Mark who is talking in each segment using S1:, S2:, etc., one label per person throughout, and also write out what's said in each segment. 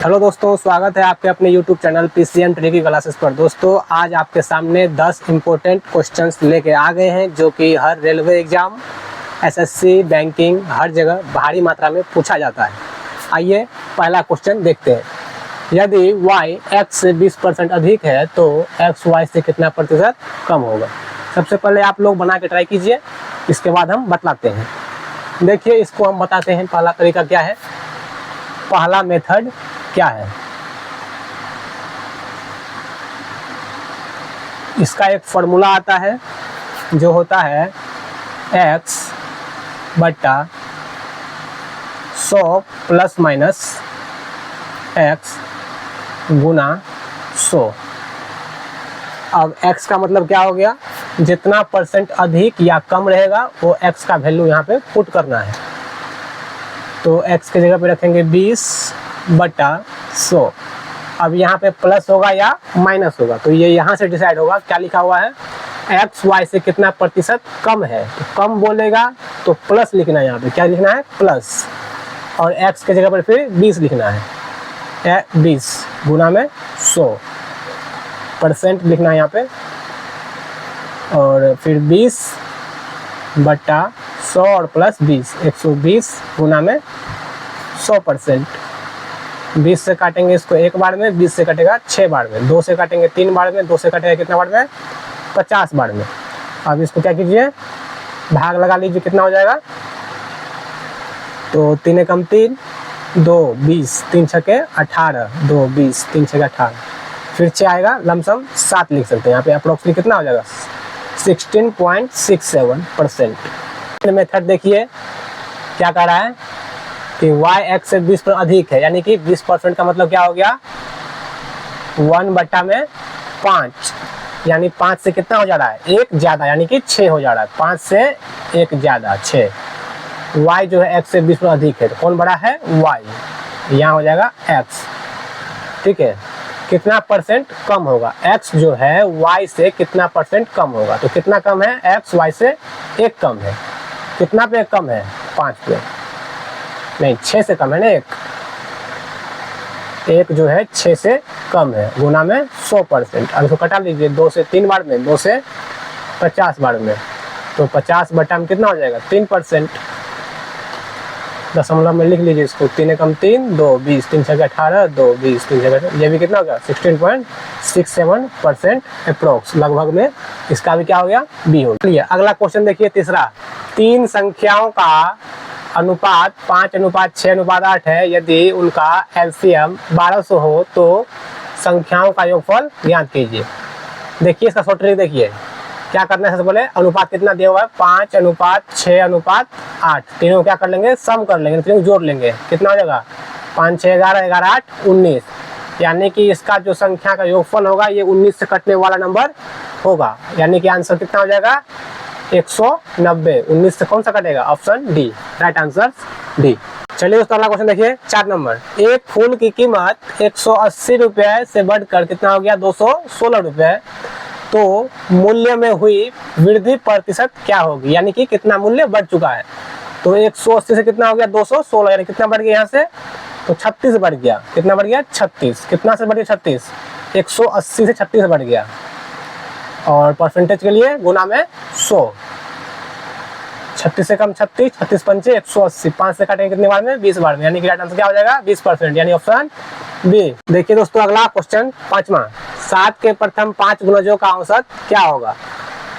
S1: Hello दोस्तों, स्वागत है आपके अपने YouTube channel PCM tricky classes पर। दोस्तों, आज आपके सामने 10 इम्पोर्टेंट क्वेश्चंस लेके आ गए हैं जो कि हर रेलवे एग्ज़ाम, SSC, बैंकिंग हर जगह भारी मात्रा में पूछा जाता है। आइए पहला क्वेश्चन देखते हैं। यदि y x से 20% अधिक है तो x y से कितना प्रतिशत कम होगा। सबसे पहले आप लोग बना के ट्राई कीजिए, इसके बाद हम बतलाते हैं। देखिए, इसको हम बताते हैं पहला तरीका क्या है, पहला मेथड क्या है। इसका एक फॉर्मूला आता है जो होता है x बट्टा 100 प्लस माइनस x गुना 100। अब x का मतलब क्या हो गया, जितना परसेंट अधिक या कम रहेगा वो x का वैल्यू यहाँ पे पुट करना है। तो x के जगह पे रखेंगे 20 बटा 100। अब यहाँ पे प्लस होगा या माइनस होगा, तो ये यहाँ से डिसाइड होगा। क्या लिखा हुआ है, x y से कितना प्रतिशत कम है, तो कम बोलेगा तो प्लस लिखना है। यहाँ पे क्या लिखना है, प्लस, और x के जगह पर फिर 20 लिखना है। 20 गुना में 100 परसेंट लिखना है यहाँ पे, और फिर 20 बटा 100 और प्लस 20, 120 गुना में 100%। 20 से काटेंगे इसको एक बार में, 20 से कटेगा 6 बार में, 2 से काटेंगे 3 बार में, 2 से कटेगा कितना बार में, 50 बार में। अब इसको क्या कीजिए, भाग लगा लीजिए, कितना हो जाएगा। तो 3 एकम 3, 2 20, 3 छके 18, 2 20, 3 छके 18, फिर 6 आएगा, लमसम 7 लिख सकते हैं। यहाँ पे अप्रोक्सीमेटली कितना हो जाएगा, 16.67%। मेथड देखिए क्या कह रहा है कि y x से 20% अधिक है, यानी कि 20% का मतलब क्या हो गया, 1 बट्टा में 5, यानी 5 से कितना हो जा रहा है, 1 ज़्यादा, यानी कि 6 हो जा रहा है। 5 से 1 ज़्यादा 6। y जो है x से 20% अधिक है, तो कौन बड़ा है, y, यहाँ हो जाएगा x। ठीक है, कितना परसेंट कम होगा, x जो है y से कितना परसेंट कम होगा। तो कितना कम है, x y से 1 कम है। कितना पे कम है, 5 पे नहीं, 6 से कम है ना, 1 जो है 6 से कम है, गुना में 100%। अब इसको कटा लीजिए, 2 से 3 बार में, 2 से 50 बार में, तो 50 बटा में कितना हो जाएगा, 3%। दशमलव में लिख लीजिए इसको, 3 एकम 3, 2 20, 3 छके 18, 2 20, 3 छके 18, ये भी कितना हो गया, 16.67% अप्रोक्स, लगभग में। इसका भी क्या हो गया, बी हो गया। अगला क्वेश्चन देखिए, तीसरा। 3 संख्याओं का अनुपात 5:6:8 है। यदि उनका एलसीएम 1200 हो तो संख्याओं का योगफल ज्ञात कीजिए। देखिए इसका शॉर्ट ट्रिक देखिए, क्या करना है। सबसे पहले अनुपात कितना दिया हुआ है, 5:6:8। तीनों क्या कर लेंगे, सम कर लेंगे, तीनों जोड़ लेंगे, कितना हो जाएगा, 5 6 11 11 8 19। यानी कि इसका जो संख्या का योगफल होगा ये 19 से कटने वाला नंबर होगा, यानी कि आंसर कितना हो जाएगा, 190। 19 से कौन सा कटेगा, option D, right answer D. चलिए दोस्तों, अगला क्वेश्चन देखिए, 4 नंबर। एक फूल की कीमत 180 रुपये से बढ़कर कितना हो गया, 216 रुपये। तो मूल्य में हुई वृद्धि प्रतिशत क्या होगी, यानी कि कितना मूल्य बढ़ चुका है। तो 180 से कितना हो गया, 216, यानी कितना बढ़ गया यहाँ से, तो 36 बढ़ गया। कितना बढ़ गया, 36। कितना से बढ़ गया, 36, 180 से 36 बढ़ गया। और परसेंटेज के लिए गुना में 100, 36 से कम 36, 36 पंचे 180, 5 से काटेंगे कितने बार में, 20 बार में, यानी कि राइट आंसर क्या हो जाएगा, 20%, यानी ऑप्शन बी। देखिए दोस्तों, अगला क्वेश्चन 5वां। 7 के प्रथम 5 गुणजों का औसत क्या होगा।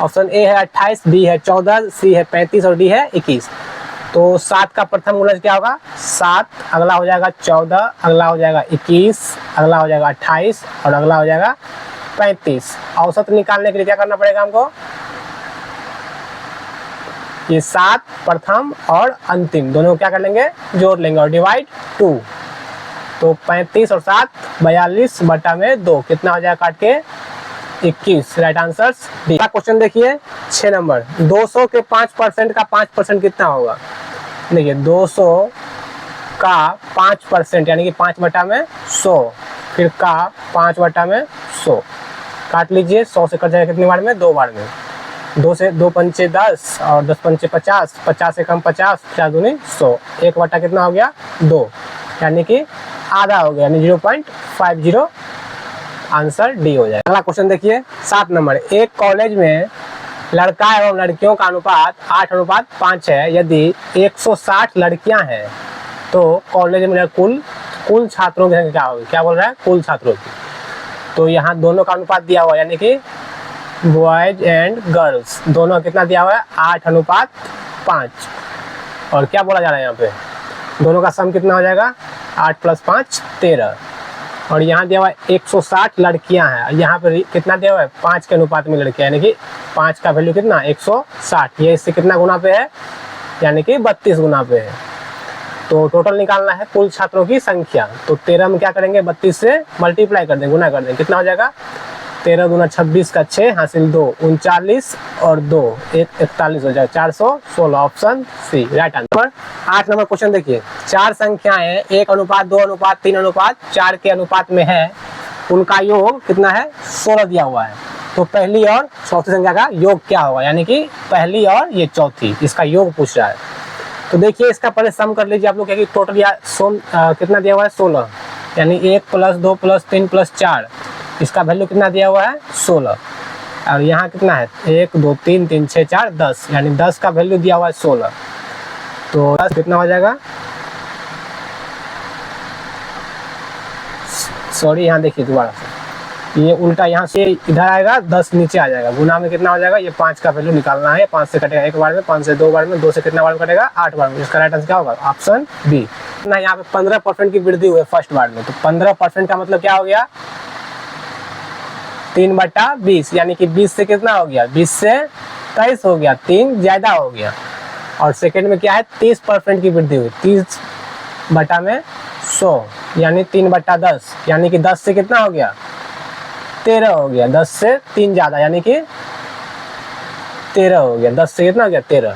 S1: ऑप्शन ए है 28, बी है 14, सी है 35 और डी है 21। तो 7 का प्रथम गुणज क्या होगा, 7, अगला हो जाएगा 14, अगला हो जाएगा 21, अगला हो जाएगा 28 और अगला हो जाएगा 35। औसत निकालने के लिए क्या करना पड़ेगा हमको, ये 7 प्रथम और अंतिम दोनों क्या कर लेंगे, जोड़ लेंगे और डिवाइड 2। तो 35 और 7 42 बटा में 2, कितना हो जाएगा काट के, 21, राइट आंसर डी। क्वेश्चन देखिए 6 नंबर। 200 के 5% का 5% कितना होगा। देखिए 200 का 5% यानी कि 5 बटा में 100, फिर का 5 बटा में 100, काट लीजिए। 100 से कट जाएगा कितनी बार में, 2 बार में। 2 से 2 पंचे 10 और 10 पंचे 50, 50 से कम 50, 50 दूनी 100, 1 बटा कितना हो गया, 2, यानी कि आधा हो गया, यानी 0.50, आंसर डी हो जाएगा। अगला क्वेश्चन देखिए 7 नंबर, एक कॉलेज में लड़का एवं लड़कियों का अनुपात 8:5 है। यदि 160 लड़कियां हैं तो कॉलेज में कुल छात्रों की संख्या क्या होगी? क्या बोल रहा है? कुल छात्रों की। तो यहाँ दोनों का अनुपात दिया हुआ है, यानी कि बॉयज एंड गर्ल्स दोनों कितना दिया हुआ है? 8:5। और क्या बोला जा रहा है यहाँ पे? दोनों का सम कितना हो जाएगा? 8 + 5 13। और यहाँ दिया हुआ है 160 लड़कियां हैं, यहाँ पे कितना दिया हुआ है? 5 के अनुपात में लड़कियां, यानी कि 5 का वैल्यू कितना? 160। ये इससे कितना गुना पे है? यानी कि 32 गुना पे है। तो टोटल निकालना है कुल छात्रों की संख्या। तो 13 में क्या करेंगे? 32 से मल्टीप्लाई कर देंगे, गुना कर देंगे। कितना हो जाएगा? 13 दूना 26 का 6 हासिल 2, 39 और 2 41 हो जाएगा, 416। Option C right answer. 8 number question देखिए, 4 संख्याएं 1:2:3:4 के अनुपात में है, उनका योग कितना है? 16 दिया हुआ है। तो पहली और चौथी संख्या का योग क्या होगा? यानी कि पहली और ये चौथी, इसका योग पूछ रहा है। तो देखिए इसका पहले सम कर लीजिए आप लोग, क्या टोटल या कितना दिया हुआ है? 16, यानी 1 + 2 + 3 + 4, इसका वैल्यू कितना दिया हुआ है? 16। और यहाँ कितना है? 1 2 3 3 6 4 10, यानी 10 का वैल्यू दिया हुआ है 16। तो 10 कितना हो जाएगा? सॉरी, यहाँ देखिए दोबारा से, ये उल्टा, यहाँ से इधर आएगा, 10 नीचे आ जाएगा। गुना में कितना हो जाएगा? ये 5 का वैल्यू निकालना है। 5 से कटेगा 1 बार में, 5 से 2 बार में, 2 से कितना बार में कटेगा? 8 बार में। इसका राइट आंसर क्या होगा? Option B. ना यहाँ पे 15% की वृद्धि हुई फर्स्ट बार में, तो 15% का मतलब क्या हो गया? 3/20, यानी कि 20 से कितना हो गया? 20 से 23 हो गया, 3 ज्यादा हो गया। और सेकंड में क्या है? 30% की वृद्धि हुई, 30/100, यानी 3/10, यानी कि 10 से कितना हो गया? 13 हो गया, 10 से 3 ज्यादा, यानी कि 13 हो गया, 10 से कितना हो गया? 13।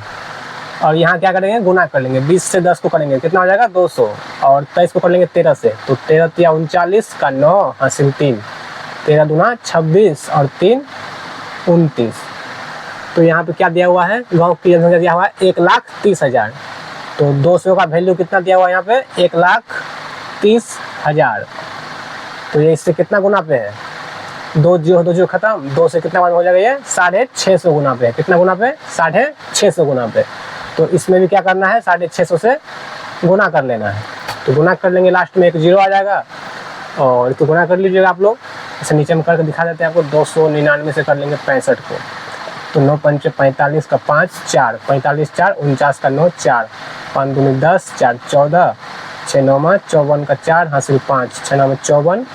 S1: और यहाँ क्या करेंगे? गुना कर लेंगे, 20 से 10 को करेंगे, कितना हो जाएगा? 200। और 23 को कर लेंगे 13 से, तो 13 × 39 का 9 हासिल 3, 13 दूना 26 और 3 29। तो यहाँ पे क्या दिया हुआ है? गांव की जनसंख्या दिया हुआ है 1,30,000। तो 200 का वैल्यू कितना दिया हुआ है यहाँ पे? 1,30,000। तो ये इससे कितना गुना पे है? 2 0 खत्म, 2 से कितना बार हो जाएगा? ये 650 गुना पे है। कितना गुना पे? 650 गुना पे। तो इसमें भी क्या करना है? 650 से गुना कर लेना है। तो गुना कर लेंगे, लास्ट में एक 0 आ जाएगा। और तो गुना कर लीजिएगा आप लोग, इसे नीचे में करके दिखा देते हैं आपको। 299 से कर लेंगे 65 को, तो 9 पंचे 45 का 5 4, 45 4 49 का 9 4, 5 दूनी 10 4 14, 6 9 54 का 4 हासिल 5, 6 9 54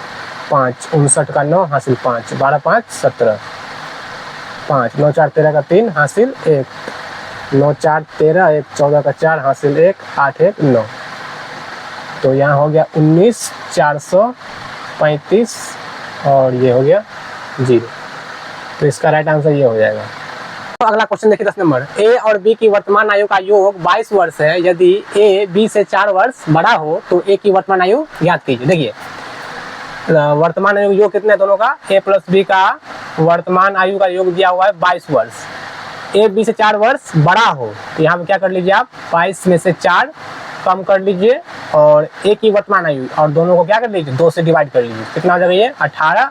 S1: 5, 59 का 9 हासिल 5, 12 5 17, 5 9 4 13 का 3 हासिल 1, 9 4 13 1 14 का 4 हासिल 1, 8 1 9। तो यहाँ हो गया 19 435 और ये हो गया 0। तो इसका राइट आंसर ये हो जाएगा। तो अगला क्वेश्चन देखिए 10 नंबर, ए और बी की वर्तमान आयु का योग 22 वर्ष है। यदि ए बी से 4 वर्ष बड़ा हो तो ए की वर्तमान आयु ज्ञात कीजिए। देखिए वर्तमान आयु योग कितने दोनों का? ए + बी का वर्तमान आयु का योग दिया हुआ है 22 वर्ष। ए बी से 4 वर्ष बड़ा हो तो यहाँ पे क्या कर लीजिए आप? 22 में से 4 कम कर लीजिए और ए की वर्तमान आयु और दोनों को क्या कर लीजिए? 2 से डिवाइड कर लीजिए। कितना हो जाएगा? ये 18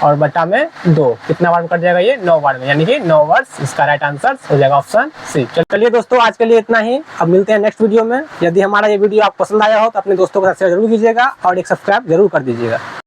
S1: और बटा में 2, कितना बार में कट जाएगा? ये 9 बार में, यानी कि 9 वर्ष। इसका राइट आंसर हो जाएगा ऑप्शन सी। चलिए दोस्तों, आज के लिए इतना ही। अब मिलते हैं नेक्स्ट वीडियो में। यदि हमारा ये वीडियो आपको पसंद आया हो तो अपने दोस्तों के साथ शेयर जरूर कीजिएगा और एक सब्सक्राइब जरूर कर दीजिएगा।